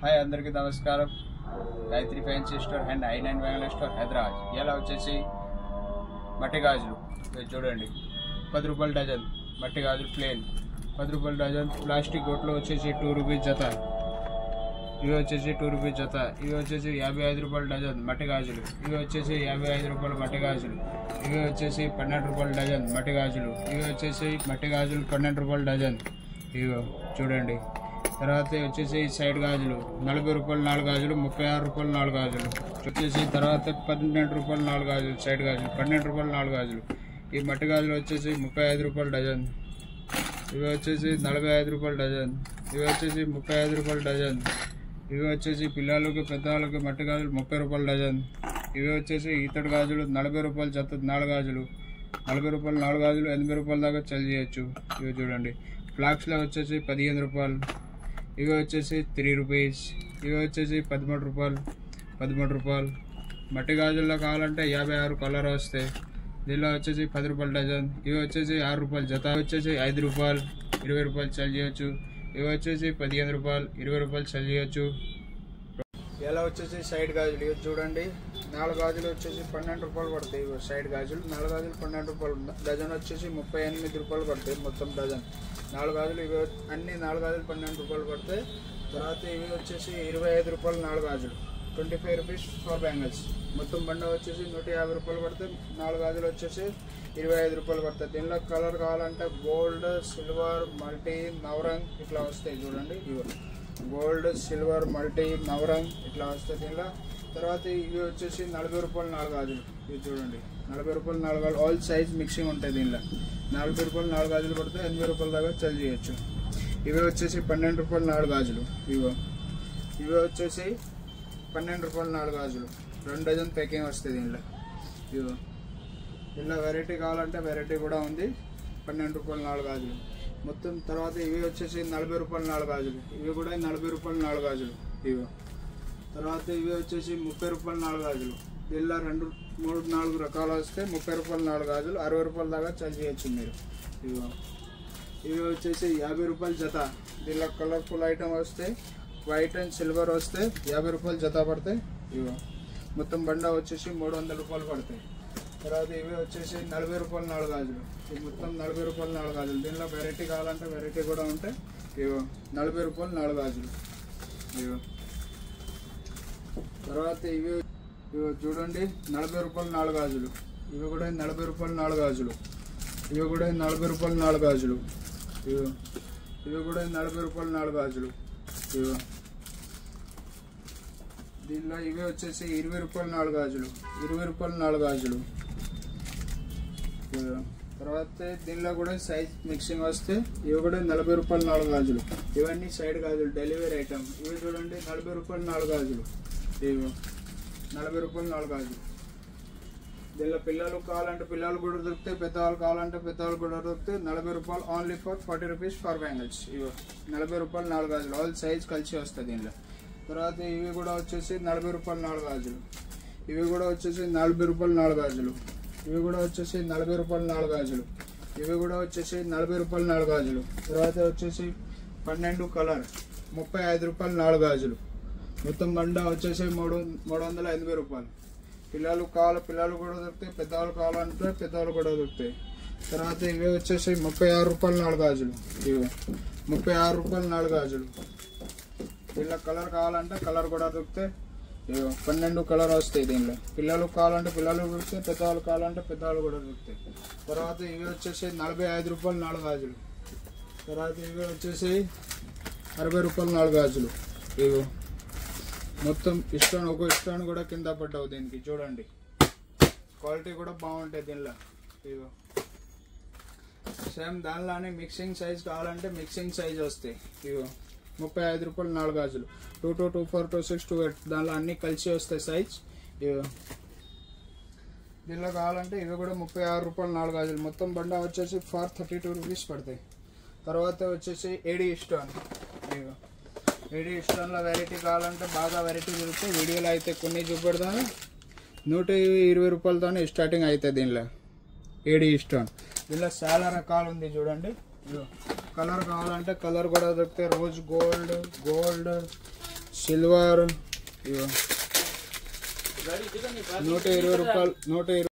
Hi అందరికీ నమస్కారం. Gayatri fancy store and I9 bangle store Hyderabad. ఇలా వచ్చేసి మట్టి గాజులు చూడండి, 10 రూపాయలు డజన్. మట్టి గాజులు ప్లేన్ 10 రూపాయలు డజన్. ప్లాస్టిక్ గొట్లో వచ్చేసి 2 రూపీస్ జత. ఇవి వచ్చేసి 2 రూపీస్ జత. ఇవి వచ్చేసి 55 రూపాయలు డజన్ మట్టి గాజులు. ఇవి వచ్చేసి 55 రూపాయలు మట్టి గాజులు. ఇవి వచ్చేసి 12 రూపాయలు డజన్ మట్టి గాజులు. ఇవి వచ్చేసి మట్టి గాజులు 12 రూపాయలు డజన్. ఇవి చూడండి. తర్వాత వచ్చేసి సైడ్ గాజులు 40 రూపాయలు 4 గాజులు, 36 రూపాయలు 4 గాజులు. వచ్చేసి తర్వాత 12 రూపాయలు 4 గాజులు, సైడ్ గాజులు 12 రూపాయలు 4 గాజులు. ఈ మట్టి గాజులు వచ్చేసి 35 రూపాయలు డజన్. ఇవి వచ్చేసి 45 రూపాయలు డజన్. ఇవి వచ్చేసి 35 రూపాయలు డజన్. ఇవి వచ్చేసి పిల్లలకి పెద్దవాళ్ళకి మట్టి గాజులు 30 రూపాయలు డజన్. ఇవి వచ్చేసి ఇతడి గాజులు 40 రూపాయలు జత 4 గాజులు. 40 రూపాయలు 4 గాజులు 80 రూపాయల దాకా సెల్ చేయొచ్చు. ఇవి చూడండి. ఫ్లాక్స్లో వచ్చేసి 15 రూపాయలు. ఇవి వచ్చేసి 3 రూపీస్. ఇవి వచ్చేసి 13 రూపాయలు 13 రూపాయలు. మట్టి గాజుల్లో కావాలంటే 56 కలర్ వస్తాయి. దీనిలో వచ్చేసి 10 రూపాయలు డజన్. ఇవి వచ్చేసి 6 రూపాయలు జత. వచ్చేసి 5 రూపాయలు 20 రూపాయలు సెల్ చేయొచ్చు. ఇవి వచ్చేసి 15 రూపాయలు 20 రూపాయలు సెల్ చేయొచ్చు. ఇలా వచ్చేసి సైడ్ గాజులు ఇవి చూడండి. 4 గాజులు వచ్చేసి 12 రూపాయలు పడతాయి. ఇవి సైడ్ గాజులు 4 గాజులు 12 రూపాయలు. డజన్ వచ్చేసి 38 రూపాయలు పడతాయి మొత్తం డజన్. 4 గాజులు ఇవి అన్ని 4 గాజులు 12 రూపాయలు పడతాయి. తర్వాత ఇవి వచ్చేసి 25 రూపాయలు 4 గాజులు, 25 రూపీస్ ఫర్ బ్యాంగిల్స్. మొత్తం బండ వచ్చేసి 150 రూపాయలు పడతాయి. 4 గాజులు వచ్చేసి 25 రూపాయలు పడతాయి. దీనిలో కలర్ కావాలంటే గోల్డ్, సిల్వర్, మల్టీ, నవరంగ్ ఇట్లా వస్తాయి చూడండి. ఇవి గోల్డ్, సిల్వర్, మల్టీ, నవరంగ్ ఇట్లా వస్తాయి దీనిలో. తర్వాత ఇవి వచ్చేసి 40 రూపాయలు 4 గాజులు. ఇవి చూడండి 40 రూపాయలు 4 గాజులు. ఆల్ సైజ్ మిక్సింగ్ ఉంటాయి దీనిలో. 40 రూపాయలు 4 గాజులు పడితే 80 రూపాయల దాకా సెల్ చేయొచ్చు. ఇవి వచ్చేసి 12 రూపాయలు 4 గాజులు. ఇవి వచ్చేసి 12 రూపాయలు 4 గాజులు. 2 డజన్ ప్యాకింగ్ వస్తుంది దీనిలో. ఇలా వెరైటీ కావాలంటే వెరైటీ కూడా ఉంది. 12 రూపాయలు 4 గాజులు మొత్తం. తర్వాత ఇవి వచ్చేసి 40 రూపాయలు 4 గాజులు. ఇవి కూడా 40 రూపాయలు 4 గాజులు. తర్వాత ఇవి వచ్చేసి 30 రూపాయలు 4 గాజులు. దీనిలో 2, 3, 4 రకాలు వస్తే 30 రూపాయలు 4 గాజులు 60 రూపాయల దాకా సెల్ చేయొచ్చు మీరు. ఇవి వచ్చేసి 50 రూపాయలు జత. దీనిలో కలర్ఫుల్ ఐటమ్ వస్తే వైట్ అండ్ సిల్వర్ వస్తే 50 రూపాయలు జత పడతాయి. మొత్తం బండ వచ్చేసి 300 రూపాయలు పడతాయి. తర్వాత ఇవి వచ్చేసి 40 రూపాయలు 4 గాజులు. ఇవి మొత్తం 40 రూపాయలు 4 గాజులు. దీనిలో వెరైటీ కావాలంటే వెరైటీ కూడా ఉంటాయి. 40 రూపాయలు 4 గాజులు. తర్వాత ఇవి చూడండి 40 రూపాయలు 4 గాజులు. ఇవి కూడా 40 రూపాయలు 4 గాజులు. ఇవి కూడా 40 రూపాయలు 4 గాజులు. ఇవి కూడా 40 రూపాయలు 4 గాజులు. దీనిలో ఇవి వచ్చేసి 20 రూపాయలు 4 గాజులు. 20 రూపాయలు 4 గాజులు. తర్వాత దీనిలో కూడా సైజ్ మిక్సింగ్ వస్తే ఇవి కూడా 40 రూపాయలు 4 గాజులు. ఇవన్నీ సైడ్ గాజులు డెలివరీ ఐటమ్. ఇవి చూడండి 40 రూపాయలు 4 గాజులు. 40 రూపాయలు 4 గాజులు. దీనిలో పిల్లలు కావాలంటే పిల్లలు కూడా దొరుకుతాయి, పెద్దవాళ్ళు కావాలంటే పెద్దవాళ్ళు కూడా దొరుకుతాయి. 40 రూపాయలు only for 40 rupees for bangles. 40 రూపాయలు 4 గాజులు. ఆల్ సైజ్ కలిసి వస్తుంది దీనిలో. తర్వాత ఇవి కూడా వచ్చేసి 40 రూపాయలు 4 గాజులు. ఇవి కూడా వచ్చేసి 40 రూపాయలు 4 గాజులు. ఇవి కూడా వచ్చేసి 40 రూపాయలు 4 గాజులు. ఇవి కూడా వచ్చేసి 40 రూపాయలు 4 గాజులు. తర్వాత వచ్చేసి 12 కలర్ 35 రూపాయలు 4 గాజులు. మొత్తం బండ వచ్చేసి 380 రూపాయలు. పిల్లలు కావాలి పిల్లలు కూడా దొరుకుతాయి, పెద్దవాళ్ళు కావాలంటే పెద్దవాళ్ళు కూడా దొరుకుతాయి. తర్వాత ఇవి వచ్చేసి 36 రూపాయలు 4 గాజులు. 36 రూపాయలు 4 గాజులు. దీనిలో కలర్ కావాలంటే కలర్ కూడా దొరుకుతాయి. 12 కలర్ వస్తాయి దీనిలో. పిల్లలు కావాలంటే పిల్లలు దొరుకుతాయి, పెద్దవాళ్ళు కావాలంటే పెద్దవాళ్ళు కూడా దొరుకుతాయి. తర్వాత ఇవి వచ్చేసి 45 రూపాయలు 4 గాజులు. తర్వాత ఇవి వచ్చేసి 60 రూపాయలు 4 గాజులు. మొత్తం ఒక ఇష్టాన్ని కూడా కింద పడ్డావు దీనికి. చూడండి క్వాలిటీ కూడా బాగుంటాయి దీనిలో. సేమ్ దానిలోనే మిక్సింగ్ సైజ్ కావాలంటే మిక్సింగ్ సైజ్ వస్తాయి. 35 రూపాయలు 4 గాజులు. 22, 24, 26, 28 దానిలో అన్ని కలిసి వస్తాయి సైజ్. దీనిలో కావాలంటే ఇవి కూడా 36 రూపాయలు 4 గాజులు. మొత్తం బండ వచ్చేసి ఫర్ 32 రూపీస్ పడతాయి. తర్వాత వచ్చేసి ఏడీ స్టోన్. ఏడీ స్టోన్లో వెరైటీ కావాలంటే బాగా వెరైటీ దొరుకుతాయి. వీడియోలో అయితే కొన్ని చూపెడతాను. 120 రూపాయలతోనే స్టార్టింగ్ అవుతుంది దీనిలో ఏడీ స్టోన్. దీనిలో చాలా రకాలు ఉంది చూడండి. కలర్ కావాలంటే కలర్ కూడా దొరుకుతాయి. రోజ్ గోల్డ్, సిల్వర్ 120 రూపాయలు 120